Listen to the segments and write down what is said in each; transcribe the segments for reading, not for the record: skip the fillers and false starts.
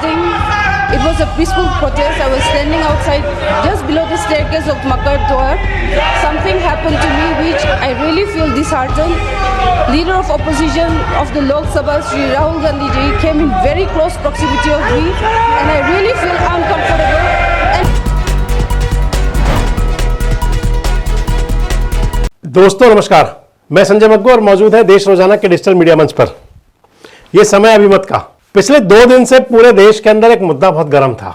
protesting. It was a peaceful protest. I was standing outside just below the staircase of Makar Dwar. Something happened to me which I really feel disheartened. Leader of opposition of the Lok Sabha, Shri Rahul Gandhi ji, came in very close proximity of me, and I really feel uncomfortable. दोस्तों नमस्कार, मैं संजय मग्गू और मौजूद है देश रोजाना के digital media मंच पर। यह समय अभिमत का। पिछले 2 दिन से पूरे देश के अंदर एक मुद्दा बहुत गर्म था,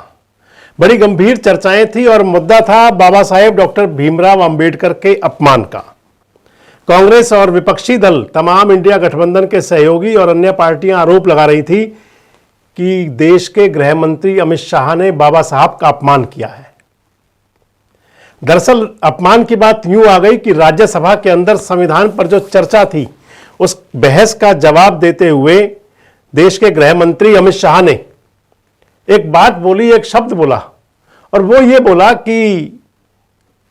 बड़ी गंभीर चर्चाएं थी और मुद्दा था बाबा साहेब डॉक्टर भीमराव अंबेडकर के अपमान का। कांग्रेस और विपक्षी दल तमाम इंडिया गठबंधन के सहयोगी और अन्य पार्टियां आरोप लगा रही थी कि देश के गृह मंत्री अमित शाह ने बाबा साहब का अपमान किया है। दरअसल अपमान की बात यूं आ गई कि राज्यसभा के अंदर संविधान पर जो चर्चा थी उस बहस का जवाब देते हुए देश के गृह मंत्री अमित शाह ने एक बात बोली, एक शब्द बोला, और वो ये बोला कि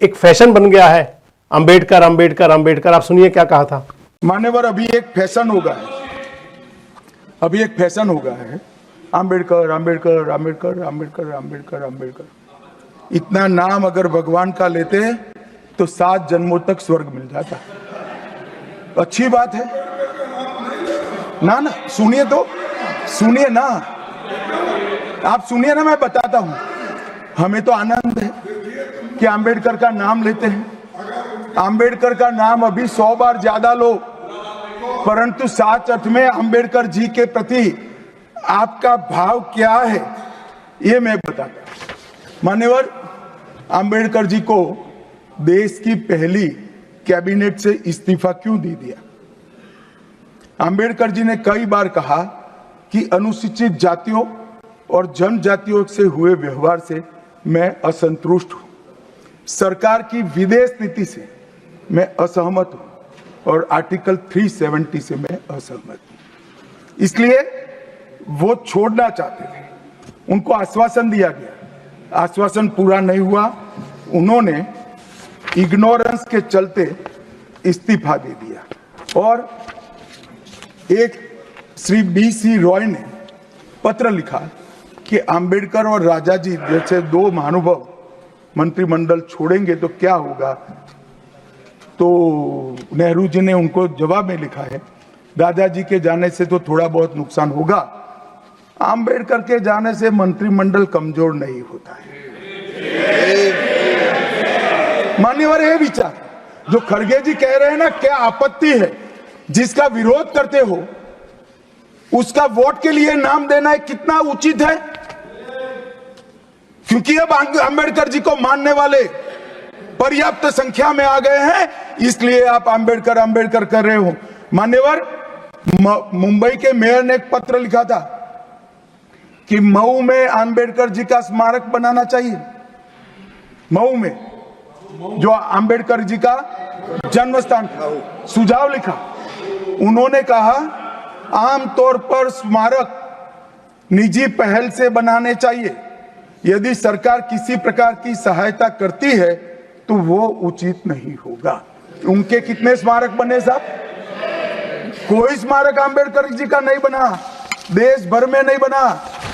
एक फैशन बन गया है अंबेडकर अंबेडकर अंबेडकर। आप सुनिए क्या कहा था। मान्यवर, अभी एक फैशन हो गया है, अंबेडकर अंबेडकर अंबेडकर अंबेडकर अंबेडकर अंबेडकर। इतना नाम अगर भगवान का लेते तो 7 जन्मों तक स्वर्ग मिल जाता। अच्छी बात है ना। सुनिए तो, सुनिए ना, आप सुनिए ना, मैं बताता हूं। हमें तो आनंद है कि अंबेडकर का नाम लेते हैं। अंबेडकर का नाम अभी 100 बार ज्यादा लो, परंतु साच अर्थ में अंबेडकर जी के प्रति आपका भाव क्या है ये मैं बताता हूं। मान्यवर, अंबेडकर जी को देश की पहली कैबिनेट से इस्तीफा क्यों दे दिया? अंबेडकर जी ने कई बार कहा कि अनुसूचित जातियों और जनजातियों से हुए व्यवहार से मैं असंतुष्ट हूं, सरकार की विदेश नीति से मैं असहमत हूं और आर्टिकल 370 से मैं असहमत हूं। इसलिए वो छोड़ना चाहते थे। उनको आश्वासन दिया गया, आश्वासन पूरा नहीं हुआ। उन्होंने इग्नोरेंस के चलते इस्तीफा दे दिया। और एक श्री BC रॉय ने पत्र लिखा कि अंबेडकर और राजा जी जैसे 2 महानुभाव मंत्रिमंडल छोड़ेंगे तो क्या होगा। तो नेहरू जी ने उनको जवाब में लिखा है, दादाजी के जाने से तो थोड़ा बहुत नुकसान होगा, अंबेडकर के जाने से मंत्रिमंडल कमजोर नहीं होता है। मान्यवर, ये विचार जो खड़गे जी कह रहे हैं ना, क्या आपत्ति है? जिसका विरोध करते हो उसका वोट के लिए नाम देना है, कितना उचित है? क्योंकि अब अंबेडकर जी को मानने वाले पर्याप्त संख्या में आ गए हैं, इसलिए आप अंबेडकर अंबेडकर कर रहे हो। मान्यवर, मुंबई के मेयर ने एक पत्र लिखा था कि मऊ में अंबेडकर जी का स्मारक बनाना चाहिए। मऊ में जो अंबेडकर जी का जन्म स्थान था, सुझाव लिखा। उन्होंने कहा आमतौर पर स्मारक निजी पहल से बनाने चाहिए। यदि सरकार किसी प्रकार की सहायता करती है तो वो उचित नहीं होगा। उनके कितने स्मारक बने साहब? कोई स्मारक अंबेडकर जी का नहीं बना, देश भर में नहीं बना।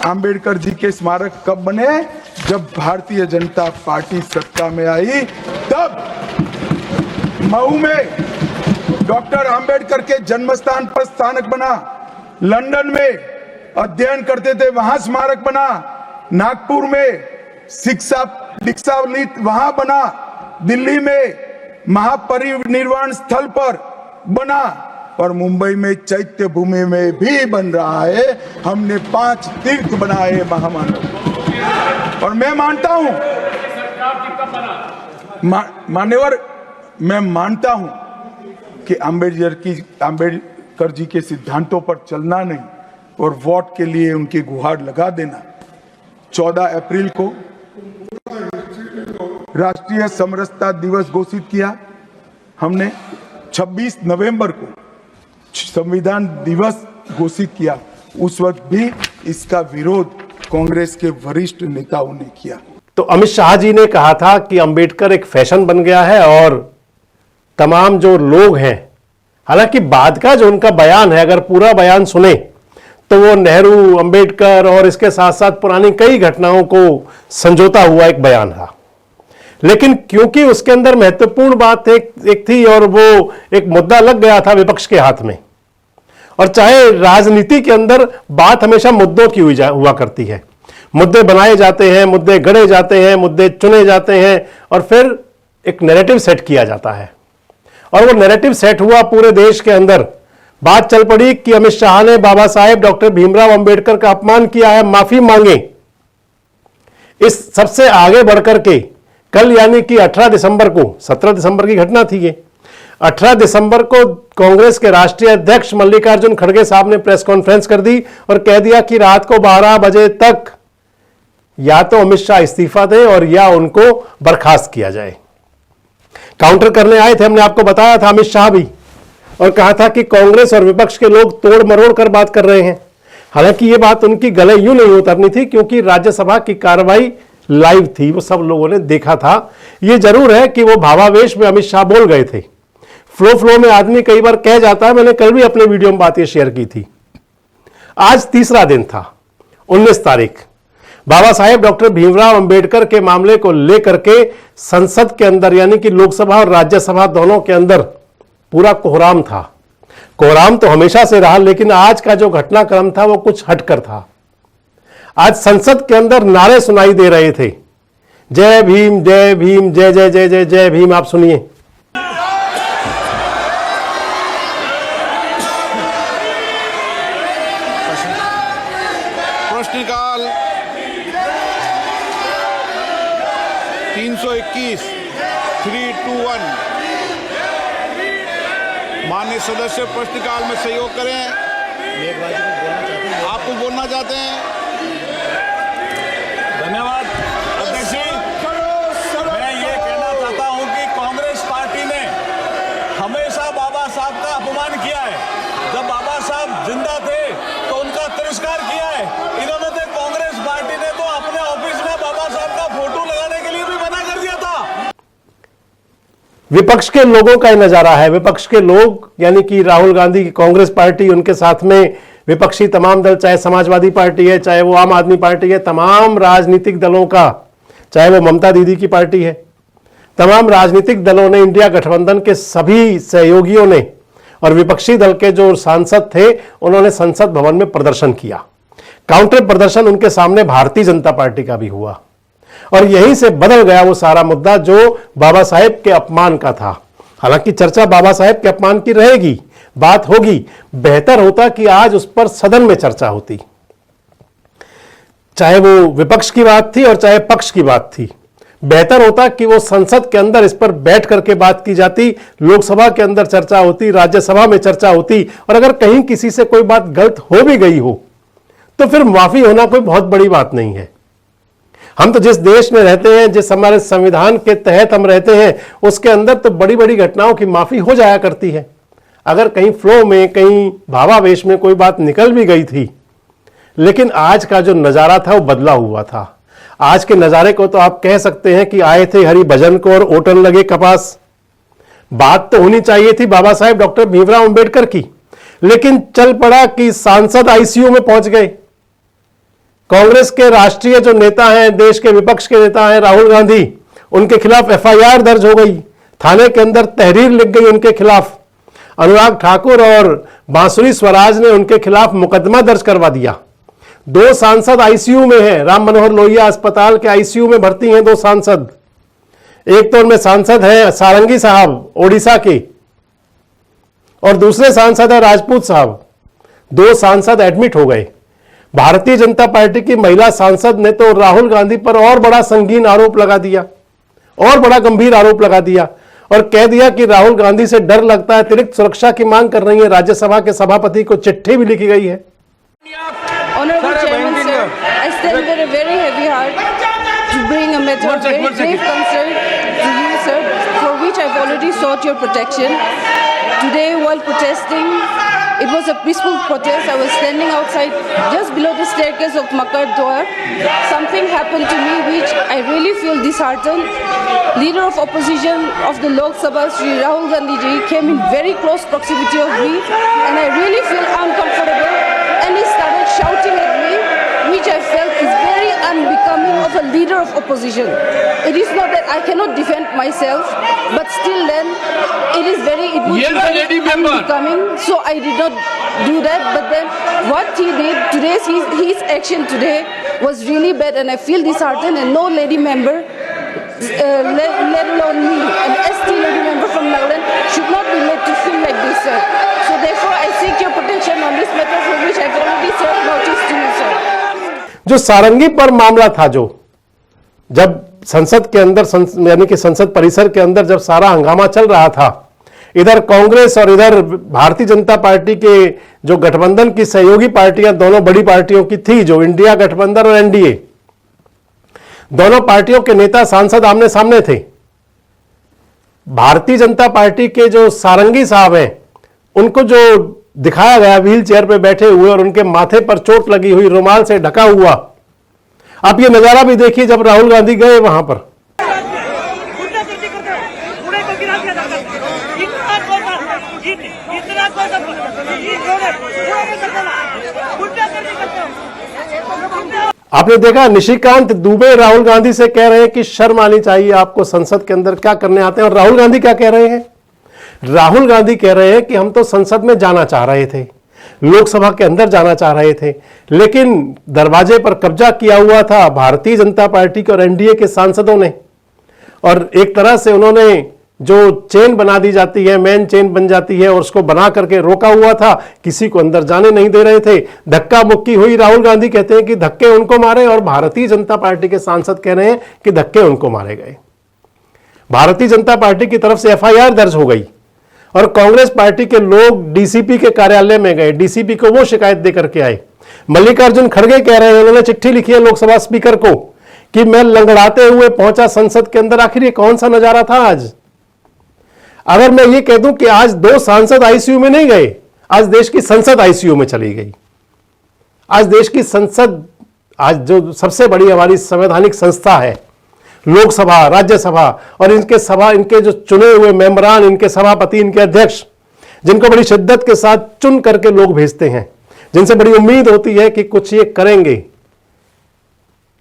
अंबेडकर जी के स्मारक कब बने? जब भारतीय जनता पार्टी सत्ता में आई, तब मऊ में डॉक्टर अंबेडकर के जन्म स्थान पर स्मारक बना। लंदन में अध्ययन करते थे, वहां स्मारक बना। नागपुर में शिक्षा दीक्षा वहां बना। दिल्ली में महापरिनिर्वाण स्थल पर बना, और मुंबई में चैत्य भूमि में भी बन रहा है। हमने 5 तीर्थ बनाए महामानव। और मैं मानता हूं मान्यवर, मैं मानता हूं कि अंबेडकर जी के सिद्धांतों पर चलना नहीं और वोट के लिए उनकी गुहार लगा देना। 14 अप्रैल को राष्ट्रीय समरसता दिवस घोषित किया हमने। 26 नवंबर को संविधान दिवस घोषित किया। उस वक्त भी इसका विरोध कांग्रेस के वरिष्ठ नेताओं ने किया। तो अमित शाह जी ने कहा था कि अंबेडकर एक फैशन बन गया है और तमाम जो लोग हैं, हालांकि बाद का जो उनका बयान है, अगर पूरा बयान सुने तो वो नेहरू, अंबेडकर और इसके साथ साथ पुरानी कई घटनाओं को संजोता हुआ एक बयान था। लेकिन क्योंकि उसके अंदर महत्वपूर्ण बात एक थी और वो एक मुद्दा लग गया था विपक्ष के हाथ में, और चाहे राजनीति के अंदर बात हमेशा मुद्दों की हुआ करती है, मुद्दे बनाए जाते हैं, मुद्दे गढ़े जाते हैं, मुद्दे चुने जाते हैं और फिर एक नैरेटिव सेट किया जाता है। और वो नैरेटिव सेट हुआ पूरे देश के अंदर। बात चल पड़ी कि अमित शाह ने बाबा साहेब डॉक्टर भीमराव अंबेडकर का अपमान किया है, माफी मांगे। इस सबसे आगे बढ़कर के कल यानी कि 18 दिसंबर को, 17 दिसंबर की घटना थी ये, 18 दिसंबर को कांग्रेस के राष्ट्रीय अध्यक्ष मल्लिकार्जुन खड़गे साहब ने प्रेस कॉन्फ्रेंस कर दी और कह दिया कि रात को 12 बजे तक या तो अमित शाह इस्तीफा दें और या उनको बर्खास्त किया जाए। काउंटर करने आए थे, हमने आपको बताया था अमित शाह भी, और कहा था कि कांग्रेस और विपक्ष के लोग तोड़ मरोड़ कर बात कर रहे हैं। हालांकि ये बात उनकी गले यूं नहीं उतरनी थी क्योंकि राज्यसभा की कार्रवाई लाइव थी, वो सब लोगों ने देखा था। ये जरूर है कि वो भावावेश में अमित शाह बोल गए थे। फ्लो में आदमी कई बार कह जाता है, मैंने कल भी अपने वीडियो में बात ये शेयर की थी। आज तीसरा दिन था, 19 तारीख, बाबा साहेब डॉक्टर भीमराव अंबेडकर के मामले को लेकर के संसद के अंदर यानी कि लोकसभा और राज्यसभा दोनों के अंदर पूरा कोहराम था। कोहराम तो हमेशा से रहा, लेकिन आज का जो घटनाक्रम था वो कुछ हटकर था। आज संसद के अंदर नारे सुनाई दे रहे थे, जय भीम जय भीम, जय जय जय जय जय भीम। आप सुनिए। प्रश्नकाल 321 321। माननीय सदस्य प्रश्नकाल में सहयोग करें। आप कुछ बोलना चाहते हैं? धन्यवाद अध्यक्ष जी। मैं ये कहना चाहता हूं कि कांग्रेस पार्टी ने हमेशा बाबा साहब का अपमान किया है। जब बाबा साहब जिंदा थे तो उनका तिरस्कार किया है। इन्होंने तो कांग्रेस पार्टी ने तो अपने ऑफिस में बाबा साहब का फोटो लगाने के लिए भी मना कर दिया था। विपक्ष के लोगों का यह नजारा है। विपक्ष के लोग यानी कि राहुल गांधी की कांग्रेस पार्टी, उनके साथ में विपक्षी तमाम दल, चाहे समाजवादी पार्टी है, चाहे वो आम आदमी पार्टी है, तमाम राजनीतिक दलों का, चाहे वो ममता दीदी की पार्टी है, तमाम राजनीतिक दलों ने, इंडिया गठबंधन के सभी सहयोगियों ने और विपक्षी दल के जो सांसद थे उन्होंने संसद भवन में प्रदर्शन किया। काउंटर प्रदर्शन उनके सामने भारतीय जनता पार्टी का भी हुआ और यहीं से बदल गया वो सारा मुद्दा जो बाबा साहेब के अपमान का था। हालांकि चर्चा बाबा साहेब के अपमान की रहेगी, बात होगी। बेहतर होता कि आज उस पर सदन में चर्चा होती, चाहे वो विपक्ष की बात थी और चाहे पक्ष की बात थी। बेहतर होता कि वो संसद के अंदर इस पर बैठ करके बात की जाती, लोकसभा के अंदर चर्चा होती, राज्यसभा में चर्चा होती, और अगर कहीं किसी से कोई बात गलत हो भी गई हो तो फिर माफी होना कोई बहुत बड़ी बात नहीं है। हम तो जिस देश में रहते हैं, जिस हमारे संविधान के तहत हम रहते हैं, उसके अंदर तो बड़ी बड़ी घटनाओं की माफी हो जाया करती है। अगर कहीं फ्लो में, कहीं भावावेश में कोई बात निकल भी गई थी, लेकिन आज का जो नजारा था वो बदला हुआ था। आज के नजारे को तो आप कह सकते हैं कि आए थे हरि भजन को और ओटन लगे कपास। बात तो होनी चाहिए थी बाबा साहेब डॉक्टर भीमराव अंबेडकर की, लेकिन चल पड़ा कि सांसद आईसीयू में पहुंच गए। कांग्रेस के राष्ट्रीय जो नेता हैं, देश के विपक्ष के नेता हैं राहुल गांधी, उनके खिलाफ एफआईआर दर्ज हो गई, थाने के अंदर तहरीर लिख गई उनके खिलाफ। अनुराग ठाकुर और बांसुरी स्वराज ने उनके खिलाफ मुकदमा दर्ज करवा दिया। 2 सांसद आईसीयू में हैं, राम मनोहर लोहिया अस्पताल के आईसीयू में भर्ती हैं 2 सांसद। एक तो उनमें सांसद हैं सारंगी साहब ओडिशा के, और दूसरे सांसद है राजपूत साहब। 2 सांसद एडमिट हो गए। भारतीय जनता पार्टी की महिला सांसद ने तो राहुल गांधी पर और बड़ा संगीन आरोप लगा दिया, और बड़ा गंभीर आरोप लगा दिया, और कह दिया कि राहुल गांधी से डर लगता है, अतिरिक्त सुरक्षा की मांग कर रही है। राज्यसभा के सभापति को चिट्ठी भी लिखी गई है। Honorable Chairman, sir, I stand with a very heavy heart to bring a matter of very grave concern to you, sir, for which I've already sought your protection. Today, while protesting, it was a peaceful protest. I was standing outside just below the staircase of Makar Dwar. Something happened to me which I really feel disheartened. Leader of opposition of the Lok Sabha, Shri Rahul Gandhi ji, came in very close proximity of me, and I really feel uncomfortable. And he started leader of opposition. It is not that I cannot defend myself, but still then it would be very unbecoming. So I did not do that. But then what he did today, his action today was really bad, and I feel disheartened. And no lady member, let alone me, an ST lady member from Nagaland, should not be made to feel like this, sir. So therefore, I seek your protection on this matter, for which I've already served notice to you, sir. जो सारंगी पर मामला था, जो जब संसद के अंदर यानी कि संसद परिसर के अंदर जब सारा हंगामा चल रहा था, इधर कांग्रेस और इधर भारतीय जनता पार्टी के जो गठबंधन की सहयोगी पार्टियां, दोनों बड़ी पार्टियों की थी, जो इंडिया गठबंधन और एनडीए, दोनों पार्टियों के नेता सांसद आमने सामने थे। भारतीय जनता पार्टी के जो सारंगी साहब हैं, उनको जो दिखाया गया व्हील चेयर पर बैठे हुए और उनके माथे पर चोट लगी हुई, रुमाल से ढका हुआ, आप ये नजारा भी देखिए जब राहुल गांधी गए वहां पर। आपने देखा निशिकांत दुबे राहुल गांधी से कह रहे हैं कि शर्म आनी चाहिए आपको, संसद के अंदर क्या करने आते हैं। और राहुल गांधी क्या कह रहे हैं? राहुल गांधी कह रहे हैं कि हम तो संसद में जाना चाह रहे थे, लोकसभा के अंदर जाना चाह रहे थे, लेकिन दरवाजे पर कब्जा किया हुआ था भारतीय जनता पार्टी के और एनडीए के सांसदों ने। और एक तरह से उन्होंने जो चेन बना दी जाती है, मेन चेन बन जाती है, और उसको बना करके रोका हुआ था, किसी को अंदर जाने नहीं दे रहे थे। धक्का मुक्की हुई। राहुल गांधी कहते हैं कि धक्के उनको मारे, और भारतीय जनता पार्टी के सांसद कह रहे हैं कि धक्के उनको मारे गए। भारतीय जनता पार्टी की तरफ से एफआईआर दर्ज हो गई और कांग्रेस पार्टी के लोग डीसीपी के कार्यालय में गए, डीसीपी को वो शिकायत देकर के आए। मल्लिकार्जुन खड़गे कह रहे हैं, उन्होंने चिट्ठी लिखी है लोकसभा स्पीकर को कि मैं लंगड़ाते हुए पहुंचा संसद के अंदर। आखिर ये कौन सा नजारा था आज? अगर मैं ये कह दूं कि आज 2 सांसद आईसीयू में नहीं गए, आज देश की संसद आईसीयू में चली गई। आज देश की संसद, आज जो सबसे बड़ी हमारी संवैधानिक संस्था है, लोकसभा, राज्यसभा, और इनके जो चुने हुए मेंबरान, इनके सभापति, इनके अध्यक्ष, जिनको बड़ी शिद्दत के साथ चुन करके लोग भेजते हैं, जिनसे बड़ी उम्मीद होती है कि कुछ ये करेंगे,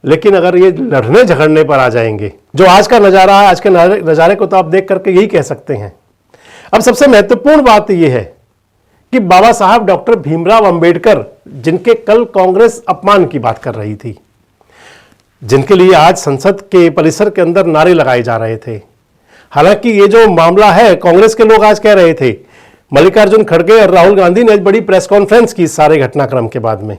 लेकिन अगर ये लड़ने झगड़ने पर आ जाएंगे, जो आज का नजारा है, आज के नजारे को तो आप देख करके यही कह सकते हैं। अब सबसे महत्वपूर्ण बात यह है कि बाबा साहब डॉक्टर भीमराव अंबेडकर, जिनके कल कांग्रेस अपमान की बात कर रही थी, जिनके लिए आज संसद के परिसर के अंदर नारे लगाए जा रहे थे। हालांकि ये जो मामला है, कांग्रेस के लोग आज कह रहे थे, मल्लिकार्जुन खड़गे और राहुल गांधी ने बड़ी प्रेस कॉन्फ्रेंस की सारे घटनाक्रम के बाद में,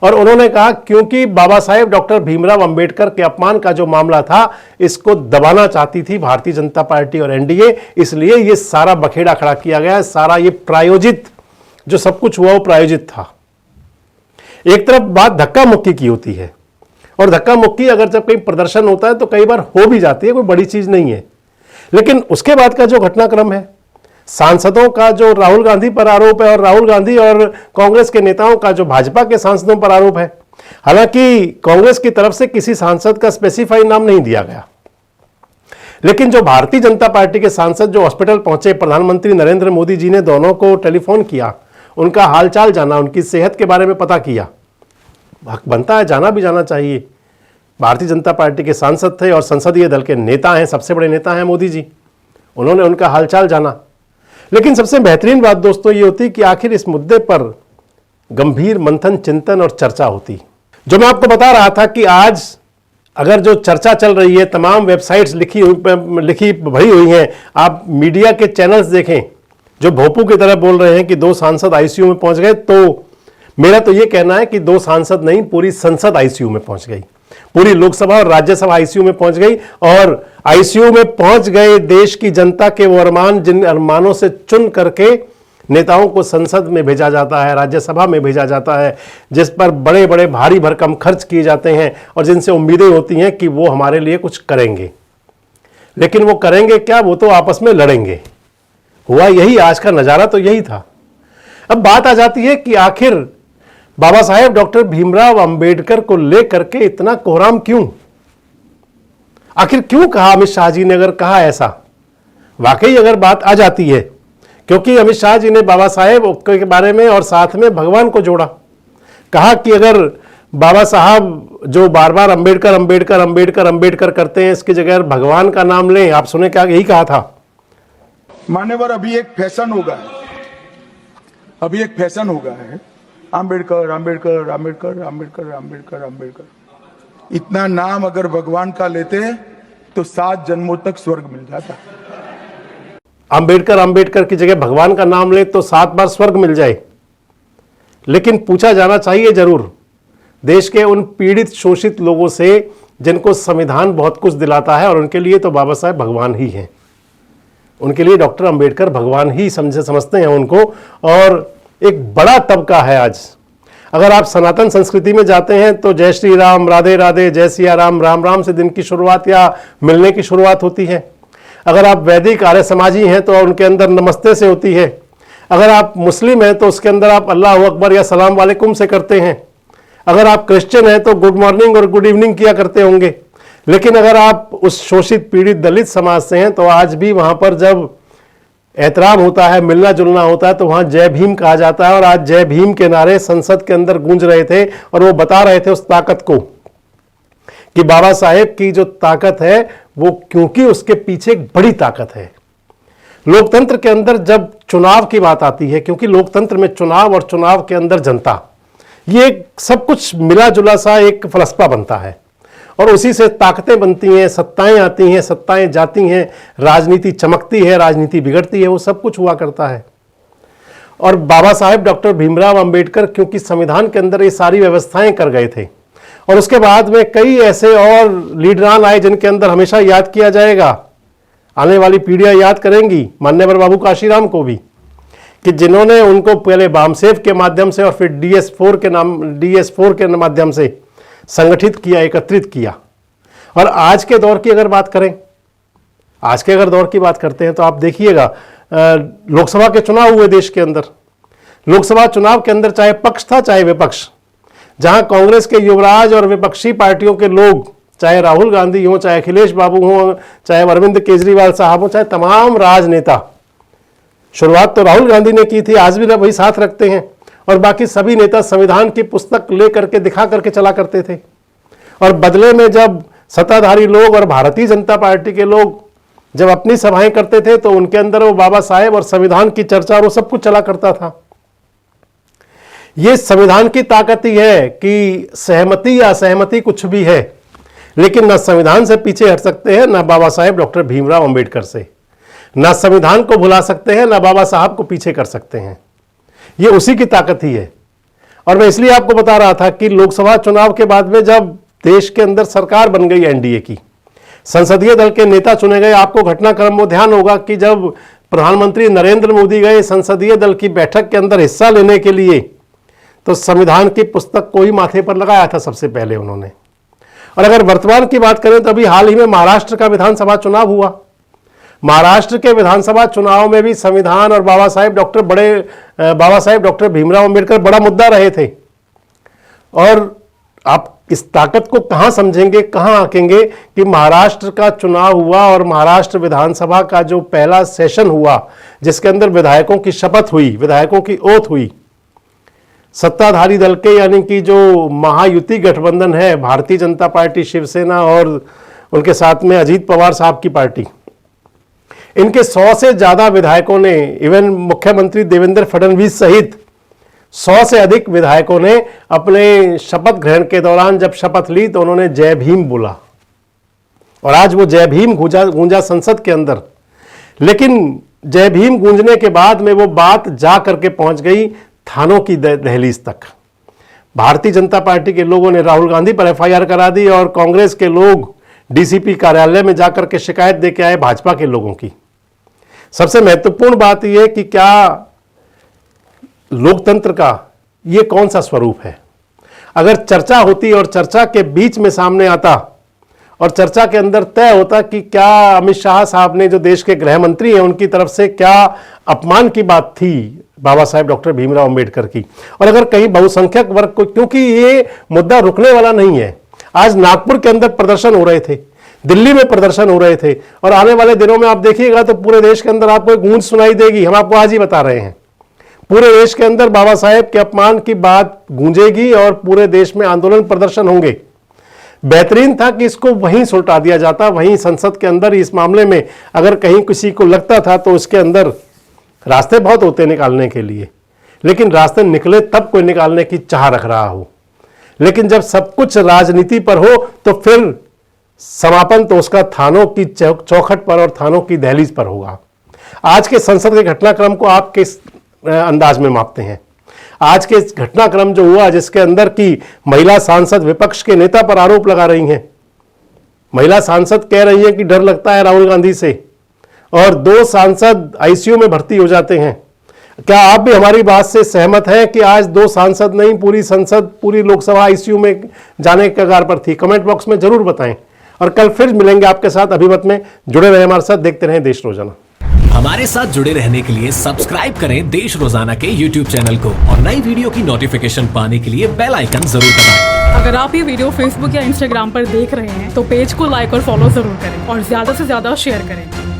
और उन्होंने कहा क्योंकि बाबा साहेब डॉक्टर भीमराव अंबेडकर के अपमान का जो मामला था, इसको दबाना चाहती थी भारतीय जनता पार्टी और एनडीए, इसलिए ये सारा बखेड़ा खड़ा किया गया। सारा ये प्रायोजित, जो सब कुछ हुआ वो प्रायोजित था। एक तरफ बात धक्का मुक्की की होती है, और धक्का मुक्की अगर जब कहीं प्रदर्शन होता है तो कई बार हो भी जाती है, कोई बड़ी चीज नहीं है। लेकिन उसके बाद का जो घटनाक्रम है, सांसदों का जो राहुल गांधी पर आरोप है, और राहुल गांधी और कांग्रेस के नेताओं का जो भाजपा के सांसदों पर आरोप है, हालांकि कांग्रेस की तरफ से किसी सांसद का स्पेसिफाई नाम नहीं दिया गया, लेकिन जो भारतीय जनता पार्टी के सांसद जो हॉस्पिटल पहुंचे, प्रधानमंत्री नरेंद्र मोदी जी ने दोनों को टेलीफोन किया, उनका हालचाल जाना, उनकी सेहत के बारे में पता किया। हक बनता है, जाना भी जाना चाहिए। भारतीय जनता पार्टी के सांसद थे और संसदीय दल के नेता हैं, सबसे बड़े नेता हैं मोदी जी, उन्होंने उनका हालचाल जाना। लेकिन सबसे बेहतरीन बात दोस्तों ये होती कि आखिर इस मुद्दे पर गंभीर मंथन, चिंतन और चर्चा होती। जो मैं आपको बता रहा था कि आज अगर जो चर्चा चल रही है, तमाम वेबसाइट्स लिखी भरी हुई हैं, आप मीडिया के चैनल्स देखें जो भोपू की तरह बोल रहे हैं कि 2 सांसद आईसीयू में पहुंच गए, तो मेरा तो ये कहना है कि 2 सांसद नहीं, पूरी संसद आईसीयू में पहुंच गई, पूरी लोकसभा और राज्यसभा आईसीयू में पहुंच गई। और आईसीयू में पहुंच गए देश की जनता के वो अरमान, जिन अरमानों से चुन करके नेताओं को संसद में भेजा जाता है, राज्यसभा में भेजा जाता है, जिस पर बड़े बड़े भारी भरकम खर्च किए जाते हैं और जिनसे उम्मीदें होती हैं कि वो हमारे लिए कुछ करेंगे। लेकिन वो करेंगे क्या? वो तो आपस में लड़ेंगे। हुआ यही, आज का नजारा तो यही था। अब बात आ जाती है कि आखिर बाबा साहेब डॉक्टर भीमराव अंबेडकर को लेकर के इतना कोहराम क्यों? आखिर क्यों कहा अमित शाह जी ने? अगर कहा ऐसा वाकई अगर बात आ जाती है, क्योंकि अमित शाह जी ने बाबा साहेब के बारे में और साथ में भगवान को जोड़ा, कहा कि अगर बाबा साहब जो बार बार अंबेडकर अंबेडकर अंबेडकर अंबेडकर करते हैं, इसकी जगह भगवान का नाम लें। आप सुने क्या यही कहा था। मान्यवर, अभी एक फैशन हो गया है, अभी एक फैशन हो गया है, अंबेडकर अंबेडकर अंबेडकर अंबेडकर अंबेडकर अंबेडकर। इतना नाम अगर भगवान का लेते तो 7 जन्मों तक स्वर्ग मिल जाता। अंबेडकर अंबेडकर की जगह भगवान का नाम ले तो 7 बार स्वर्ग मिल जाए। लेकिन पूछा जाना चाहिए जरूर देश के उन पीड़ित शोषित लोगों से जिनको संविधान बहुत कुछ दिलाता है, और उनके लिए तो बाबा साहेब भगवान ही हैं। उनके लिए डॉक्टर अंबेडकर भगवान ही समझते हैं उनको। और एक बड़ा तबका है आज, अगर आप सनातन संस्कृति में जाते हैं तो जय श्री राम, राधे राधे, जय सिया राम, राम राम से दिन की शुरुआत या मिलने की शुरुआत होती है। अगर आप वैदिक आर्य समाजी हैं तो उनके अंदर नमस्ते से होती है। अगर आप मुस्लिम हैं तो उसके अंदर आप अल्लाह अकबर या सलाम वालेकुम से करते हैं। अगर आप क्रिश्चियन हैं तो गुड मॉर्निंग और गुड इवनिंग किया करते होंगे। लेकिन अगर आप उस शोषित पीड़ित दलित समाज से हैं तो आज भी वहां पर जब एहतराम होता है, मिलना जुलना होता है, तो वहां जय भीम कहा जाता है। और आज जय भीम के नारे संसद के अंदर गूंज रहे थे और वो बता रहे थे उस ताकत को कि बाबा साहेब की जो ताकत है वो, क्योंकि उसके पीछे एक बड़ी ताकत है। लोकतंत्र के अंदर जब चुनाव की बात आती है, क्योंकि लोकतंत्र में चुनाव और चुनाव के अंदर जनता, ये सब कुछ मिला जुला सा एक फलसफा बनता है और उसी से ताकतें बनती हैं, सत्ताएं आती हैं, सत्ताएं जाती हैं, राजनीति चमकती है, राजनीति बिगड़ती है, वो सब कुछ हुआ करता है। और बाबा साहेब डॉक्टर भीमराव अंबेडकर क्योंकि संविधान के अंदर ये सारी व्यवस्थाएं कर गए थे, और उसके बाद में कई ऐसे और लीडरान आए जिनके अंदर हमेशा याद किया जाएगा, आने वाली पीढ़ियां याद करेंगी, मान्यवर बाबू काशीराम को भी, कि जिन्होंने उनको पहले बामसेफ के माध्यम से और फिर DS4 के माध्यम से संगठित किया, एकत्रित किया। और आज के दौर की अगर बात करें, आज के अगर दौर की बात करते हैं तो आप देखिएगा लोकसभा के चुनाव हुए देश के अंदर। लोकसभा चुनाव के अंदर चाहे पक्ष था चाहे विपक्ष, जहां कांग्रेस के युवराज और विपक्षी पार्टियों के लोग, चाहे राहुल गांधी हो, चाहे अखिलेश बाबू हो, चाहे अरविंद केजरीवाल साहब हो, चाहे तमाम राजनेता, शुरुआत तो राहुल गांधी ने की थी, आज भी वही साथ रखते हैं, और बाकी सभी नेता संविधान की पुस्तक लेकर के दिखा करके चला करते थे। और बदले में जब सत्ताधारी लोग और भारतीय जनता पार्टी के लोग जब अपनी सभाएं करते थे तो उनके अंदर वो बाबा साहेब और संविधान की चर्चा और वो सब कुछ चला करता था। ये संविधान की ताकत ही है कि सहमति या असहमति कुछ भी है, लेकिन न संविधान से पीछे हट सकते हैं, न बाबा साहेब डॉक्टर भीमराव अंबेडकर से, न संविधान को भुला सकते हैं, न बाबा साहब को पीछे कर सकते हैं। ये उसी की ताकत ही है। और मैं इसलिए आपको बता रहा था कि लोकसभा चुनाव के बाद में जब देश के अंदर सरकार बन गई एनडीए की, संसदीय दल के नेता चुने गए, आपको घटनाक्रम में ध्यान होगा कि जब प्रधानमंत्री नरेंद्र मोदी गए संसदीय दल की बैठक के अंदर हिस्सा लेने के लिए, तो संविधान की पुस्तक को ही माथे पर लगाया था सबसे पहले उन्होंने। और अगर वर्तमान की बात करें तो अभी हाल ही में महाराष्ट्र का विधानसभा चुनाव हुआ। महाराष्ट्र के विधानसभा चुनाव में भी संविधान और बाबा साहेब डॉक्टर भीमराव अंबेडकर बड़ा मुद्दा रहे थे। और आप इस ताकत को कहां समझेंगे, कहां आंकेंगे कि महाराष्ट्र का चुनाव हुआ और महाराष्ट्र विधानसभा का जो पहला सेशन हुआ, जिसके अंदर विधायकों की शपथ हुई, विधायकों की ओथ हुई, सत्ताधारी दल के यानी कि जो महायुति गठबंधन है, भारतीय जनता पार्टी, शिवसेना और उनके साथ में अजीत पवार साहब की पार्टी, इनके 100 से ज्यादा विधायकों ने, इवन मुख्यमंत्री देवेंद्र फडणवीस सहित 100 से अधिक विधायकों ने अपने शपथ ग्रहण के दौरान जब शपथ ली तो उन्होंने जय भीम बोला। और आज वो जय भीम गूंजा संसद के अंदर। लेकिन जय भीम गूंजने के बाद में वो बात जा करके पहुंच गई थानों की दहलीज तक। भारतीय जनता पार्टी के लोगों ने राहुल गांधी पर FIR करा दी और कांग्रेस के लोग DCP कार्यालय में जाकर के शिकायत देके आए भाजपा के लोगों की। सबसे महत्वपूर्ण बात यह कि क्या लोकतंत्र का ये कौन सा स्वरूप है। अगर चर्चा होती और चर्चा के बीच में सामने आता और चर्चा के अंदर तय होता कि क्या अमित शाह साहब ने, जो देश के गृह मंत्री हैं, उनकी तरफ से क्या अपमान की बात थी बाबा साहेब डॉक्टर भीमराव अंबेडकर की, और अगर कहीं बहुसंख्यक वर्ग को, क्योंकि ये मुद्दा रुकने वाला नहीं है। आज नागपुर के अंदर प्रदर्शन हो रहे थे, दिल्ली में प्रदर्शन हो रहे थे, और आने वाले दिनों में आप देखिएगा तो पूरे देश के अंदर आपको एक गूंज सुनाई देगी। हम आपको आज ही बता रहे हैं, पूरे देश के अंदर बाबा साहेब के अपमान की बात गूंजेगी और पूरे देश में आंदोलन प्रदर्शन होंगे। बेहतरीन था कि इसको वहीं सुलटा दिया जाता, वहीं संसद के अंदर इस मामले में अगर कहीं किसी को लगता था तो उसके अंदर रास्ते बहुत होते निकालने के लिए, लेकिन रास्ते निकले तब कोई निकालने की चाह रख रहा हो। लेकिन जब सब कुछ राजनीति पर हो तो फिर समापन तो उसका थानों की चौखट पर और थानों की दहलीज पर होगा। आज के संसद के घटनाक्रम को आप किस अंदाज में मापते हैं? आज के घटनाक्रम जो हुआ जिसके अंदर की महिला सांसद विपक्ष के नेता पर आरोप लगा रही हैं, महिला सांसद कह रही है कि डर लगता है राहुल गांधी से, और 2 सांसद आईसीयू में भर्ती हो जाते हैं। क्या आप भी हमारी बात से सहमत हैं कि आज 2 सांसद नहीं, पूरी संसद, पूरी लोकसभा आईसीयू में जाने के कगार पर थी? कमेंट बॉक्स में जरूर बताएं और कल फिर मिलेंगे आपके साथ अभिमत में। जुड़े रहे हमारे साथ, देखते रहें देश रोजाना। हमारे साथ जुड़े रहने के लिए सब्सक्राइब करें देश रोजाना के YouTube चैनल को और नई वीडियो की नोटिफिकेशन पाने के लिए बेल आइकन जरूर दबाएं। अगर आप ये वीडियो Facebook या Instagram पर देख रहे हैं तो पेज को लाइक और फॉलो जरूर करें और ज्यादा से ज्यादा शेयर करें।